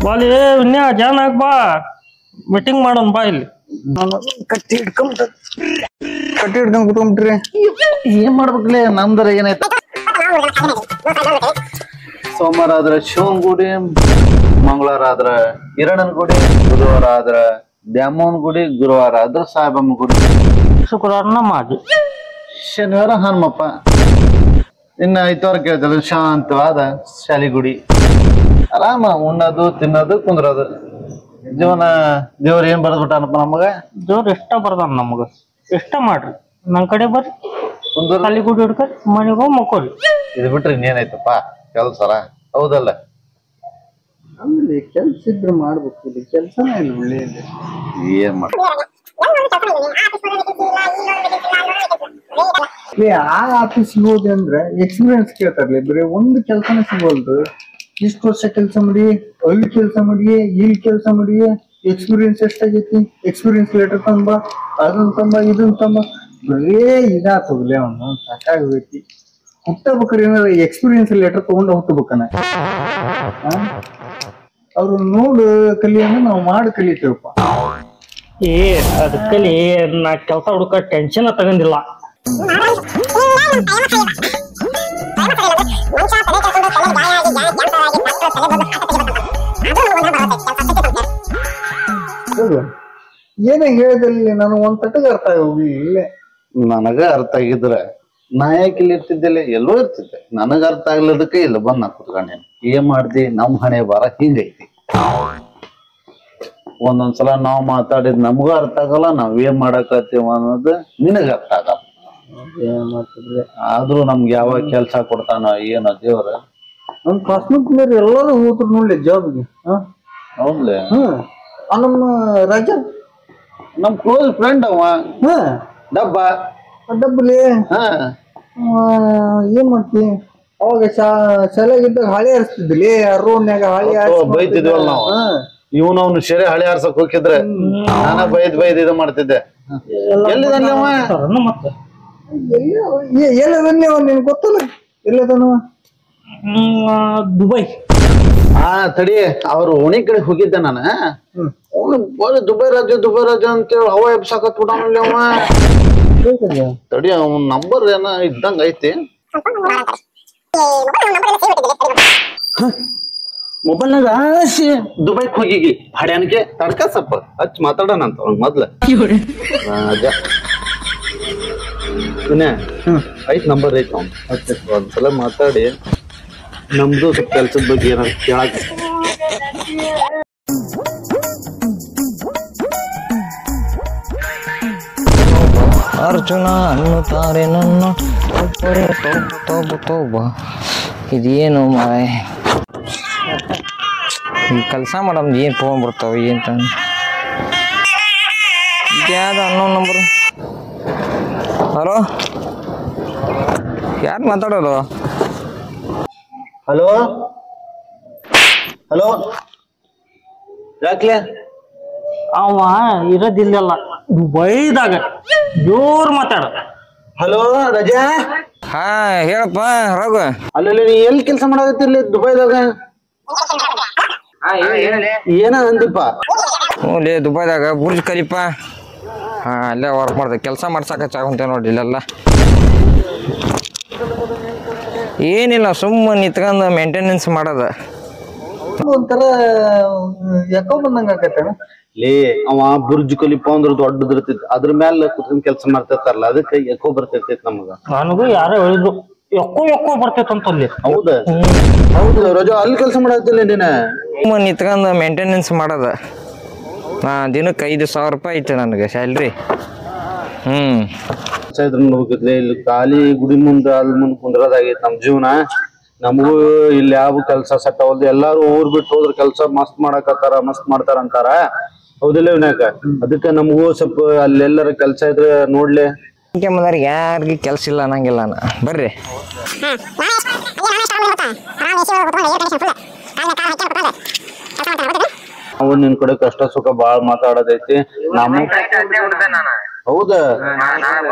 ಬಾಲಿ ಇನ್ಯಾ ಜಾನಾಗ್ ಬಾ ಮೀಟಿಂಗ್ ಮಾಡೋಣ ಬಾ ಇಲ್ಲಿ ಕಟ್ಟಿ ಹಿಡ್ಕೊಂಡ್ ಕುತ್ಕೊಂಡ್ಬಿಟ್ರಿ ಏನ್ ಮಾಡ್ಬೇಕಲೇ ನಮ್ದರ ಏನಾಯ್ತು ಸೋಮವಾರ ಆದ್ರ ಶಿವನ್ ಗುಡಿ ಮಂಗಳವಾರ ಆದ್ರ ಹಿರಣನ್ ಗುಡಿ ಬುಧವಾರ ಆದ್ರ ದ್ಯಾಮೋನ್ ಗುಡಿ ಗುರುವಾರ ಆದ್ರ ಸಾಯಿಬಮ್ಮ ಗುಡಿ ಶುಕ್ರವಾರ ನಮಾಜ್ ಶನಿವಾರ ಹನುಮಪ್ಪ ಇನ್ನ ಐತವಾರ ಕೇಳ್ತದ ಶಾಂತವಾದ ಶಾಲಿಗುಡಿ ಆರಾಮ ಉಣ್ಣೋದು ತಿನ್ನೋದು ಕುಂದ್ರೋದು ಜೀವನ ದೇವ್ರ ಏನ್ ಬರ್ದ್ಬಿಟ್ಟಾನಪ್ಪ ನಮಗ ದೇವ್ರ ಎಷ್ಟ ಬರ್ದಾನ ನಮಗ ಎಷ್ಟ ಮಾಡ್ರಿ ನನ್ ಕಡೆ ಬರ್ರಿ ಶಾಲಿ ಗುಡಿ ಹಿಡ್ಕರಿ ಮನೆಗೆ ಹೋಗಿ ಮಕ್ಕೋರಿ ಇದು ಬಿಟ್ರಿ ಇನ್ನೇನಾಯ್ತಪ್ಪ ಕೆಲ್ಸರ ಹೌದಲ್ಲ ಆಮೇಲೆ ಕೆಲ್ಸ ಇದ್ರೆ ಮಾಡ್ಬೇಕು ಇಲ್ಲಿ ಕೆಲ್ಸನೇ ಇಲ್ಲ ಒಳ್ಳೆಯಲ್ಲಿ ಏನ್ ಮಾಡ ಆ ಆಫೀಸ್ ಹೋದೆ ಅಂದ್ರೆ ಎಕ್ಸ್ಪೀರಿಯನ್ಸ್ ಕೇಳ್ತಾರಲಿ ಬರೀ ಒಂದು ಕೆಲ್ಸನೇ ಸಿಗೋಲ್ದು ಇಷ್ಟು ವರ್ಷ ಕೆಲಸ ಮಾಡಿ ಅಲ್ಲಿ ಕೆಲಸ ಮಾಡಿ ಇಲ್ಲಿ ಕೆಲಸ ಮಾಡಿ ಎಕ್ಸ್ಪೀರಿಯನ್ಸ್ ಎಷ್ಟಾಗೈತಿ ಎಕ್ಸ್ಪೀರಿಯನ್ಸ್ ಲೆಟರ್ ತಂಬ ಅದನ್ನ ತಂಬ ಇದನ್ನ ತಂಬ ಬರೇ ಇದಾಗ್ತದಲೇ ಅವನು ಸಾಕಾಗೈತಿ ಹುಟ್ಟಬೇಕ್ರಿ ಏನಾರ ಎಕ್ಸ್ಪೀರಿಯನ್ಸ್ ಲೆಟರ್ ತಗೊಂಡು ಹುಟ್ಟಬೇಕನ ಅವ್ರು ನೋಡು ಕಲಿ ಅಂದ್ರೆ ನಾವು ಮಾಡಿ ಕಲಿತೇವಪ್ಪ ಏ ಅದಕ್ಕಲ್ಲಿ ನಾ ಕೆಲಸ ಹುಡುಕ ಟೆನ್ಷನ್ ತಗೊಂಡಿಲ್ಲ ಏನ ಹೇಳಿದಲ್ಲಿ ನಾನು ಒಂದ್ ತಟಗ ಅರ್ಥ ಹೋಗಿಲ್ಲ ನನಗ ಅರ್ಥ ಆಗಿದ್ರ ನಾ ಯಾಕೆ ಇಲ್ಲಿ ಇರ್ತಿದ್ದಿಲ್ಲ ಎಲ್ಲೋ ಇರ್ತಿದ್ದೆ ನನಗ ಅರ್ಥ ಆಗ್ಲದಕ್ಕೆ ಇಲ್ಲ ಬಂದ್ ನಾ ಕುತ್ಕೊಂಡೇನೆ ಏನ್ ಮಾಡ್ದಿ ನಮ್ ಹಣೆ ಬಾರ ಹಿಂಗೈತಿ ಒಂದೊಂದ್ಸಲ ನಾವ್ ಮಾತಾಡಿದ್ ನಮಗೂ ಅರ್ಥ ಆಗಲ್ಲ ನಾವ್ ಏನ್ ಮಾಡಕತ್ತೀವ ಅನ್ನೋದು ನಿನಗ ಅರ್ಥ ಆಗಲ್ಲ ಏನ್ ಮಾಡ್ತಿದ್ರಿ ಆದ್ರೂ ನಮ್ಗೆ ಯಾವಾಗ ಕೆಲ್ಸ ಕೊಡ್ತಾನ ಏನೋ ದೇವ್ರ ನಮ್ ಕ್ಲಾಸ್ಮೇಟ್ ಎಲ್ಲಾರು ಹೋದ್ರು ನೋಡ್ಲಿ ಜಾಬ್ಗೆ ಹೌದ್ಲೆ ನಮ್ಮ ರಾಜ ನಮ್ ಕ್ಲೋಸ್ ಫ್ರೆಂಡ್ ಅವ ಡಬ್ಬಲಿ ಏನ್ ಮಾಡ್ತಿ ಅವಾಗ ಶಾಲೆಗಿದ್ದಾಗ ಹಾಳಿ ಹಾರಿಸ್ತಿದ್ಲಿ ರೋಡ್ನ್ಯಾಗ ಹಾಳಿ ಬೈತಿದ್ವಲ್ ನಾವು ಇವನವ್ನು ಶೆರೆ ಹಳಿ ಹಾರ್ಸಕ್ ಹೋಗಿದ್ರೆ ನಾನ ಬೈದ್ ಇದು ಮಾಡ್ತಿದ್ದೆ ಎಲ್ಲಿದಲ್ಲವ ಎಲ್ಲದನ್ನೇ ನಿನ್ ಗೊತ್ತಲ್ಲ ಎಲ್ಲದನವ ದುಬೈ ತಡಿ ಅವ್ರು ಓಣಿ ಕಡೆ ಹೋಗಿದ್ದೆ ನಾನು ದುಬೈ ರಾಜ ಅಂತೇಳಿ ಹವಾ ಎಬ್ಸಾಕತ್ ಬಿಡವಲ್ಲಿ ಅವ ತಡಿ ಅವನ್ ನಂಬರ್ ಏನ ಇದ್ದಂಗ ಐತಿ ಮೊಬೈಲ್ನಾಗ ದುಬೈಕ್ ಹೋಗಿಗಿ ಹಡ್ಯಾನ್ಗೆ ತಡ್ಕ ಸ್ವಲ್ಪ ಹಚ್ ಮಾತಾಡೋಣ ಅಂತ ಅವ್ನ ಮೊದ್ಲ ಐತ್ ನಂಬರ್ ಐತಿ ಅವ್ನು ಒಂದ್ಸಲ ಮಾತಾಡಿ ನಮ್ದು ಸ್ವಲ್ಪ ಕೆಲ್ಸದ ಬಗ್ಗೆ ಏನಾದ್ರು ಕೇಳಾಕ ಅರ್ಜುನ ಅನ್ನುತ್ತಾರೆ ನನ್ನ ಇದೇನು ಮಾಯ ಈ ಕೆಲಸ ಮಾಡಮ್ ಏನು ತೊಗೊಂಡ್ಬಿಡ್ತಾವ ಏನು ತಂದು ಯಾವ್ದು ಅನ್ನೋನ್ ನಂಬರು ಹಲೋ ಯಾರು ಮಾತಾಡೋದು ಹಲೋ ಹಲೋ ಯಾಕ್ಲೆ ಅವ ಇರೋದಿಲ್ಲ ದುಬೈದಾಗ ಜೋರ್ ಮಾತಾಡ ಹಲೋ ರಜಾ ಹಾ ಹೇಳಪ್ಪ ರಘು ಅಲ್ಲಿ ನೀ ಎಲ್ಲಿ ಕೆಲಸ ಮಾಡಕತ್ತಿರ್ಲಿ ದುಬೈದಾಗ ಏನ ಅಂದಿಪ್ಪ ಹ್ಞೂ ದುಬೈದಾಗ ಬುರ್ಜ್ ಖಲೀಫ ಹಾ ಅಲ್ಲೇ ವರ್ಕ್ ಮಾಡ್ದೆ ಕೆಲಸ ಮಾಡ್ಸಕ ಚಾಗುಂತೆ ನೋಡಿ ಇಲ್ಲೆಲ್ಲ ಏನಿಲ್ಲ ಸುಮ್ಮನೆ ನಿತ್ಕೊಂಡು ಮೇಂಟೆನೆನ್ಸ್ ಮಾಡೋದ ಒಂಥರ ಯಾಕೋ ಬಂದಂಗ ಆಕೈತೆ ಲೇ ಅವ ಬುರ್ಜ್ ಖಲೀಫ ಅಂದ್ರ ದೊಡ್ಡದಿರ್ತೈತಿ ಅದ್ರ ಮ್ಯಾಲ ಕುತ್ಕೊಂಡ್ ಕೆಲಸ ಮಾಡ್ತಿರ್ತಾರಲ್ಲ ಅದಕ್ಕೆ ಎಕೋ ಬರ್ತಿರ್ತೈತಿ ನಮಗ ನನಗೂ ಯಾರೋ ಹೇಳಿದ್ರು ಎಕ್ಕೋ ಬರ್ತೈತಿ ಅಂತಲ್ಲಿ ಹೌದಾ ಹೌದು ರಜಾ ಅಲ್ಲಿ ಕೆಲಸ ಮಾಡತ್ತಿಲ್ಲ ನೀನ ಸುಮ್ಮನೆ ನಿತ್ಕೊಂಡು ಮೇಂಟೆನೆನ್ಸ್ ಮಾಡೋದ ದಿನಕ್ಕೆ 5,000 ರೂಪಾಯಿ ಐತೆ ನನಗೆ ಸ್ಯಾಲ್ರಿ ನೋಡ್ಬೇಕಿದ್ರೆ ಇಲ್ಲಿ ಖಾಲಿ ಗುಡಿ ಮುಂದ ಅಲ್ಲಿ ಮುಂದ್ ಕುಂದ್ರದಾಗೈತಿ ನಮ್ ಜೀವನ ನಮಗೂ ಇಲ್ಲಿ ಯಾವ ಕೆಲ್ಸ ಸೆಟ್ ಅವಲ್ದು ಎಲ್ಲಾರು ಊರ್ ಬಿಟ್ಟು ಹೋದ್ರ ಕೆಲ್ಸ ಮಸ್ತ್ ಮಾಡಕತ್ತಾರ ಮಸ್ತ್ ಮಾಡ್ತಾರ ಅಂತಾರ ಹೌದಿಲ್ಲ ವಿನಾಯಕ ಅದಕ್ಕೆ ನಮಗೂ ಸ್ವಲ್ಪ ಅಲ್ಲೆಲ್ಲರ ಕೆಲ್ಸ ಇದ್ರೆ ನೋಡ್ಲಿ ಬಂದವ್ರಿಗೆ ಯಾರಿಗೆ ಕೆಲ್ಸ ಇಲ್ಲ ಅನ್ನಂಗಿಲ್ಲ ಬರ್ರಿ ಅವ್ ನಿನ್ ಕಡೆ ಕಷ್ಟ ಸುಖ ಬಾಳ್ ಮಾತಾಡೋದೈತಿ ನಮ್ಮ ಹೌದಾ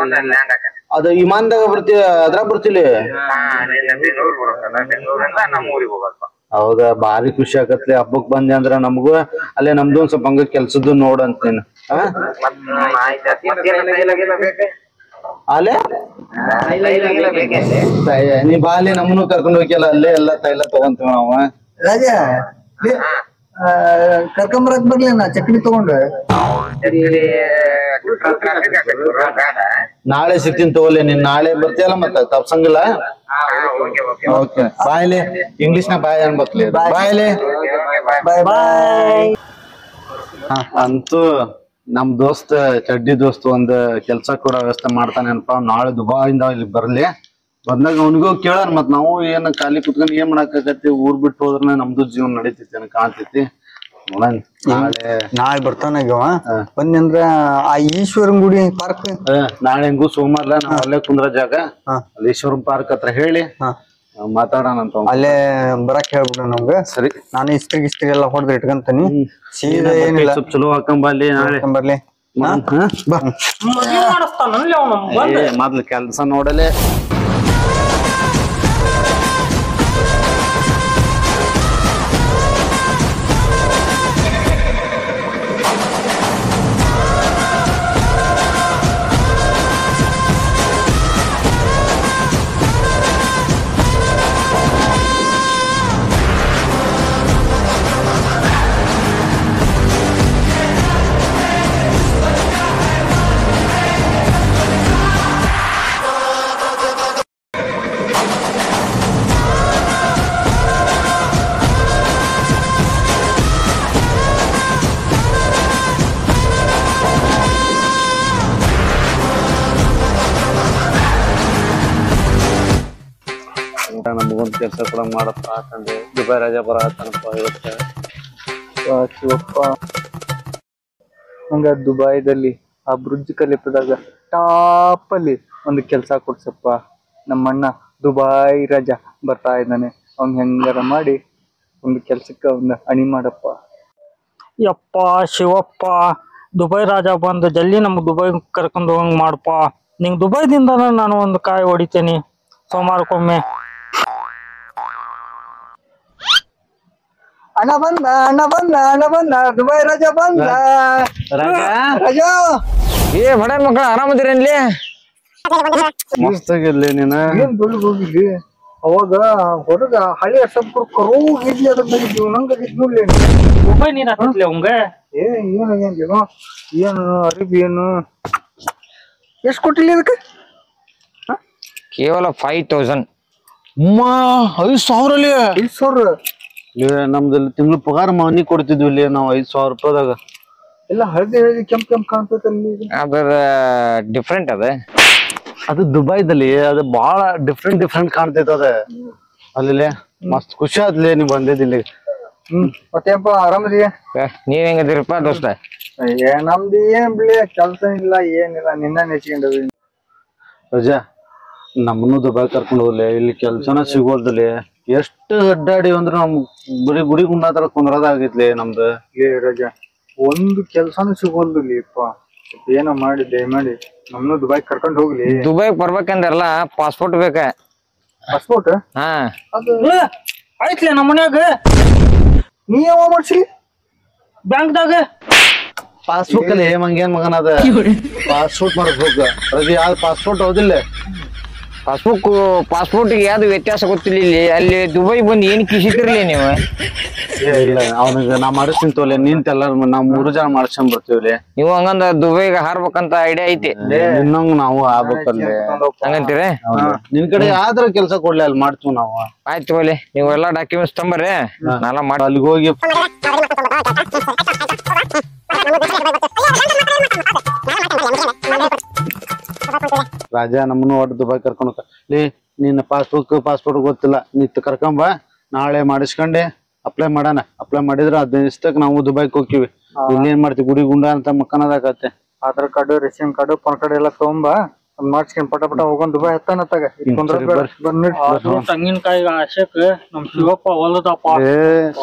ಅದು ವಿಮಾನದಾಗ ಬರ್ತೀವಿ ಅದ್ರಾಗ ಬರ್ತಿಲಿ ಹೌದಾ ಭಾರಿ ಖುಷಿ ಆಗತ್ಲಿ ಹಬ್ಬಕ್ ಬಂದೆ ಅಂದ್ರ ನಮಗೂ ಅಲ್ಲೇ ನಮ್ದು ಒಂದ್ ಸ್ವಲ್ಪ ಹಂಗ ಕೆಲ್ಸದ್ದು ನೋಡಂತೇನ ಅಲ್ಲೇ ನೀ ಬಾಲಿ ನಮ್ಮನ್ನು ಕರ್ಕೊಂಡ್ ಹೋಗಿಲ್ಲ ಅಲ್ಲೇ ಎಲ್ಲಾ ತೈಲ ತಗೊಂತೀವಿ ನಾವ ರಾಜ ಕರ್ಕೊಂಬರಕ್ ಬರ್ಲಿ ನಾ ಚಕ್ಡಿ ತಗೊಂಡು ನಾಳೆ ಸಿಗ್ತೀನಿ ತಗೋಲಿ ನೀನ್ ನಾಳೆ ಬರ್ತೀಯಲ್ಲ ಮತ್ತ ತಪ್ಸಂಗಿಲ್ಲ ಓಕೆ ಬಾಯ್ಲಿ ಇಂಗ್ಲಿಷ್ ನ ಬಾಯ್ ಅನ್ಬೇಕ್ಲಿ ಬಾಯ್ಲಿ ಬಾಯ್ ಬಾಯ್ ಅಂತೂ ನಮ್ ದೋಸ್ತ್ ಚಡ್ಡಿ ದೋಸ್ತ್ ಒಂದ್ ಕೆಲ್ಸ ಕೂಡ ವ್ಯವಸ್ಥೆ ಮಾಡ್ತಾನೇನಪ್ಪ ನಾಳೆ ದುಬಾಯಿಂದ ಇಲ್ಲಿ ಬರ್ಲಿ ಬಂದಾಗ ಅವನಿಗೂ ಕೇಳಾರ ಮತ್ ನಾವು ಏನ್ ಖಾಲಿ ಕುತ್ಕೊಂಡ್ ಏನ್ ಮಾಡಾಕತಿ ಊರ್ ಬಿಟ್ಟು ಹೋದ್ರ ನಮ್ದು ಜೀವನ ನಡೀತೈತಿ ಅನ್ ಕಾಣ್ತೈತಿ ನೋಡನ್ ನಾಳೆ ಬರ್ತಾನ ಬಂದಿ ಅಂದ್ರ ಆ ಈಶ್ವರನ್ ಗುಡಿ ಪಾರ್ಕ್ ನಾಳೆ ಹೆಂಗು ಸೋಮವಾರ ನಾವ್ ಅಲ್ಲೇ ಕುಂದ್ರ ಜಾಗ ಅಲ್ಲಿ ಈಶ್ವರನ್ ಪಾರ್ಕ್ ಹತ್ರ ಹೇಳಿ ಮಾತಾಡೋಣ ಅಂತ ಅಲ್ಲೇ ಬರಕ್ ಹೇಳ್ಬಿಡ ನಮ್ಗ ಸರಿ ನಾನು ಇಸ್ತ್ರಿ ಎಲ್ಲ ಹೊಡೆದ್ ಇಟ್ಕಂತಾನಿ ಸೀದಾ ಏನಿಲ್ಲ ಸ್ವಲ್ಪ ಚಲೋ ಹಾಕೊಂಬಲ್ಲಿ ನಾಳೆ ಬರ್ಲಿ ಮೊದ್ಲು ಕೆಲ್ಸ ನೋಡಲೆ ನಮಗೊಂದ್ ಕೆಲ್ಸ ಕೂಡ ಮಾಡಪ್ಪ ಯಾಕಂದ್ರೆ ದುಬೈ ರಾಜ ಬರತ್ತನಪ್ಪ ಇವತ್ತ ಶಿವಪ್ಪ ಹಂಗ ದುಬೈದಲ್ಲಿ ಆ ಬ್ರಿಡ್ಜ್ ಕಲಿಪದಾಗ ಟಾಪ್ ಅಲ್ಲಿ ಒಂದು ಕೆಲ್ಸ ಕೊಡ್ಸಪ್ಪ ನಮ್ಮಣ್ಣ ದುಬೈ ರಾಜ ಬರ್ತಾ ಇದ್ದಾನೆ ಅವ್ನ್ ಹೆಂಗಾರ ಮಾಡಿ ಒಂದು ಕೆಲ್ಸಕ್ಕ ಒಂದು ಅಣಿ ಮಾಡಪ್ಪ ಯಪ್ಪ ಶಿವಪ್ಪ ದುಬೈ ರಾಜ ಬಂದು ಜಲ್ದಿ ನಮ್ಗೆ ದುಬೈ ಕರ್ಕೊಂಡು ಹೋಗಂಗ್ ಮಾಡಪ್ಪ ನಿಂಗೆ ದುಬೈದಿಂದ ನಾನು ಒಂದು ಕಾಯಿ ಹೊಡಿತೇನಿ ಸೋಮವಾರಕ್ಕೊಮ್ಮೆ ಅಣ್ಣ ಬಂದ ಅಣ್ಣ ಬಂದ ಅಣ್ಣ ಬಂದ ದುಬೈ ರಾಜ ಬಂದ ರಾಜ ಏ ಬಡ ಮಕ್ಕಳ ಆರಾಮದಿರೇನ್ಲಿ ಮಸ್ತಾಗಿರ್ಲಿ ನೀನ ಏನ್ ಬೆಳಗ್ ಹೋಗಿದ್ವಿ ಅವಾಗ ಹೊರಗ ಹಳಿ ಅಸಬ್ರು ಕರೋಗಿದ್ಲಿ ಅದ್ರ ಬಂದಿದ್ವಿ ನಂಗ ನೋಡ್ಲಿ ದುಬೈ ನೀನ್ ಹಾಕತ್ಲೆ ಅವಂಗ ಏನಾಗೇನು ಏನು ಅರಿಬಿ ಏನು ಎಷ್ಟ್ ಕೊಟ್ಟಿಲ್ಲ ಅದಕ್ಕೆ ಕೇವಲ 5000 5,000 5,000 ನಮ್ದಲ್ಲಿ ತಿಂಗಳು ಪಗಾರ ಮನಿ ಕೊಡ್ತಿದ್ವಿ ಇಲ್ಲಿ ನಾವ್ 5,000 ರೂಪಾಯಿದಾಗ ಎಲ್ಲ ಹಳದಿ ಕೆಂಪ್ ಕಾಣ್ತೈತಲ್ಲಿ ಅದ್ರ ಡಿಫ್ರೆಂಟ್ ಅದ ಅದು ದುಬೈದಲ್ಲಿ ಅದು ಬಹಳ ಡಿಫ್ರೆಂಟ್ ಕಾಣ್ತೈತ ಅದ ಅಲ್ಲಿ ಮಸ್ತ್ ಖುಷಿ ಆದ್ಲಿ ನೀವ್ ಬಂದಿದ್ದಿಲ್ಲಿ ಮತ್ತೇನಪ್ಪ ಆರಾಮದಿಯ ನೀವ್ ಹೆಂಗದಿರಪ್ಪ ದೋಸ್ತ ನಮ್ದು ಏನ್ ಬಿಳಿ ಕೆಲ್ಸ ಇಲ್ಲ ಏನಿಲ್ಲ ನಿನ್ನ ನೆಚ್ಕೊಂಡವಿ ರಜಾ ನಮ್ಮನ್ನು ದುಬೈ ಕರ್ಕೊಂಡು ಹೋಗ್ಲಿ ಇಲ್ಲಿ ಕೆಲ್ಸನ ಸಿಗೋಲ್ದಲ್ಲಿ ಎಷ್ಟು ಅಡ್ಡಾಡಿ ಅಂದ್ರ ನಮ್ ಬರೀ ಗುಡಿ ಗುಂಡಾತರ ಕುಂದ್ರದಾಗೈತ್ಲಿ ನಮ್ದು ರಜಾ ಒಂದು ಕೆಲ್ಸಾನು ಸಿಗೋಲ್ದು ಅಪ್ಪ ಏನೋ ಮಾಡಿ ದಯಮಾಡಿ ನಮ್ನು ದುಬೈ ಕರ್ಕೊಂಡ್ ಹೋಗ್ಲಿ ದುಬೈ ಬರ್ಬೇಕಂದ್ರಲ್ಲ ಪಾಸ್ಪೋರ್ಟ್ ಬೇಕ ಪಾಸ್ಪೋರ್ಟ್ ಹಾ ಅದು ಆಯ್ತ್ಲೆ ನಮ್ಮ ಮನ್ಯಾಗ ನೀ ಯಾವ ಮಾಡ್ಸಿ ಬ್ಯಾಂಕ್ದಾಗ ಪಾಸ್ಬುಕ್ ಅಲ್ಲಿ ಮಂಗೇನ್ ಮಗನ ಅದ ಪಾಸ್ಪೋರ್ಟ್ ಮಾಡ್ಬೇಕು ರಜೆ ಯಾವ್ದು ಪಾಸ್ಪೋರ್ಟ್ ಹೌದಿಲ್ಲ ಪಾಸ್ಪೋರ್ಟ್ ಯಾವ್ದು ವ್ಯತ್ಯಾಸ ಗೊತ್ತಿಲ್ಲ ಇಲ್ಲಿ ಅಲ್ಲಿ ದುಬೈ ಬಂದು ಏನ್ ಕಿಸಿತಿರ್ಲಿ ನೀವು ಇಲ್ಲ ಅವನಿಗೆ ನಾ ಮಾಡಿಸ್ತೀನಿ ತೋಲೆ ನಿಂತೆಲ್ಲ ನಾವ್ 3 ಜನ ಮಾಡ್ಸ್ಕೊಂಡ್ ಬರ್ತೀವಿ ನೀವು ಹಂಗಂದ ದುಬೈಗೆ ಹಾರ್ಬೇಕಂತ ಐಡಿಯಾ ಐತಿ ನಿನ್ನಂಗ್ ನಾವು ಆಗ್ಬೇಕಲ್ಲಿ ಹಂಗಂತೀರಿ ನಿನ್ ಕಡೆ ಯಾವ್ದ್ರ ಕೆಲ್ಸ ಕೊಡ್ಲಿ ಅಲ್ಲಿ ಮಾಡ್ತೀವಿ ನಾವು ಆಯ್ತು ಒಲೆ ನೀವು ಎಲ್ಲಾ ಡಾಕ್ಯುಮೆಂಟ್ಸ್ ತಂಬರ್ರಿ ನಾನ ಮಾಡಿ ಅಲ್ಲಿಗೆ ಹೋಗಿ ರಾಜ ನಮ್ಮನ್ನು ಒಟ್ಟು ದುಬೈ ಕರ್ಕೊಂಡು ಲೇ ನಿನ್ನ ಪಾಸ್ಪೋರ್ಟ್ ಗೊತ್ತಿಲ್ಲ ನಿತ್ ಕರ್ಕೊಂಬ ನಾಳೆ ಮಾಡಿಸ್ಕೊಂಡೆ ಅಪ್ಲೈ ಮಾಡೋಣ ಅಪ್ಲೈ ಮಾಡಿದ್ರ 15 ದಿವಸಕ್ಕೆ ನಾವು ದುಬೈಗೆ ಹೋಗ್ತೀವಿ ಇನ್ನೇನ್ ಮಾಡ್ತೀವಿ ಗುಡಿ ಗುಂಡ ಅಂತ ಮಕ್ಕನದಾಗತ್ತೆ Aadhaar card ration card PAN card ಎಲ್ಲ ತಗೊಂಬ ಮಾಡ್ಸ್ಕೊಂಡ್ ಪಟ ಹೋಗೋನ್ ದುಬೈ ಹತ್ತಾನತ್ತಾಗ ತೆಂಗಿನಕಾಯಿ ಆಶಕ್ ನಮ್ ಶಿವಪ್ಪ ಹೊಲದಪ್ಪ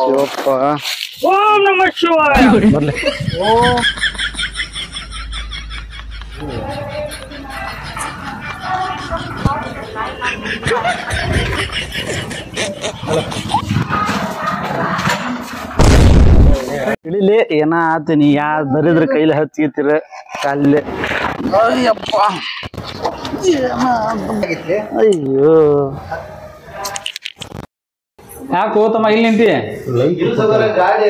ಶಿವಪ್ಪ ಓಂ ನಮಃ ಶಿವಾಯ ಬರ್ಲಿ ಇಳಿಲಿ ಏನ ಆತೀನಿ ಯಾ ದರಿದ್ರ ಕೈಲಿ ಹಚ್ಚಿಗಿತ್ತೀರ ಕಾಲಿಲೆ ಅಯ್ಯಪ್ಪ ಅಯ್ಯೋ ಯಾಕೋ ತಮ್ಮ ಇಲ್ಲಿ ನಿಂತಿ ಗಾಡಿ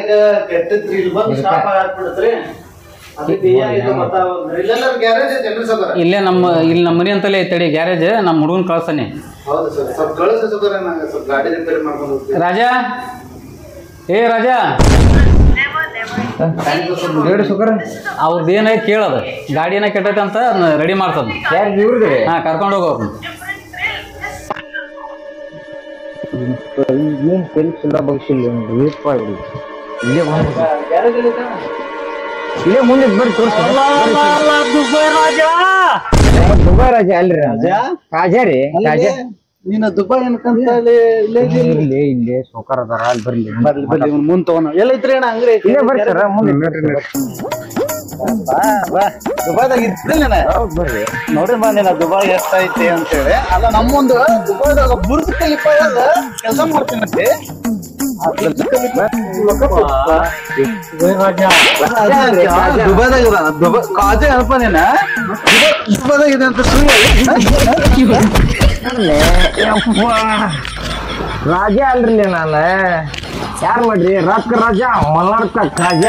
ಕೆಟ್ಟದ್ರಿ ಇಲ್ಲಿ ಬಂದು ಸ್ಟಾಪ್ ಆಗ್ಬಿಡ್ತ್ರಿ ಇಲ್ಲೇ ಇಲ್ಲಿ ನಮ್ಮ ಮನೆ ಅಂತಲೇ ಐತಡಿ ಗ್ಯಾರೇಜ್ ನಮ್ಮ ಹುಡುಗನ್ ಕಳ್ಸಾನೆ. ಹೌದು ಸರ್ ಸ್ವಲ್ಪ ಕಳಿಸಿ ಸರ್ ನಂಗೆ ಸ್ವಲ್ಪ ಗಾಡಿ ರಿಪೇರಿ ಮಾಡ್ಕೊಂಡು ಹೋಗ್ತೀನಿ. ರಾಜಾ ಏ ರಾಜಾ ಅವ್ರದ್ದು ಏನೈತೆ ಕೇಳದ ಗಾಡಿ ಏನ ಕೆಟ್ಟೈತೆ ಅಂತ ರೆಡಿ ಮಾಡ್ತದ. ಹಾ ಕರ್ಕೊಂಡು ಹೋಗೋರು ಇಲ್ಲೇ ಮುಂದೆ ಬರ್ರಿ ದುಬೈ ರಾಜ ಅಲ್ರಿ ರಾಜಾ ರೀ ರಾಜಾ ನೀನು ದುಬೈ ಅನ್ಕಂತ ಇಲ್ಲೇ ಸೌಕರ್ ಅದಾರ ಅಲ್ಲಿ ಬರ್ಲಿ ಬರ್ಲಿ ಮುಂದ್ ತಗೋಣ ಎಲ್ಲೈತ್ರಿ ಅಣ್ಣ ಅಂಗ್ರಿ ಇಲ್ಲೇ ಬರ್ರಿ ಸರ್ ಮುಂದೆ ದುಬೈದಾಗ ಇರ್ತಿಲ್ಲ ಬರ್ರಿ ನೋಡ್ರಿ ಬಾ ನೀನ ದುಬೈ ಎಷ್ಟೈತಿ ಅಂತೇಳಿ ಅಲ್ಲ ನಮ್ಮೊಂದು ದುಬೈದಾಗ ಬುರ್ಜ್ ಖಲೀಫಾ ಕೆಲಸ ಮಾಡ್ತೀನಂತೆ ದುಬೈದಾಗ ದುಬೈ ಕಾಜೆ ಅಲ್ಪ ನೀನ ದುಬೈದಾಗ ಇದೆ ಅಂತ ರಾಜ ಅಲ್ರಿ ನಾನು ಯಾರ್ ಮಾಡ್ರಿ ರೊಕ್ಕ ರಾಜ ಮಲ್ನಾಡ್ಕ ರಾಜ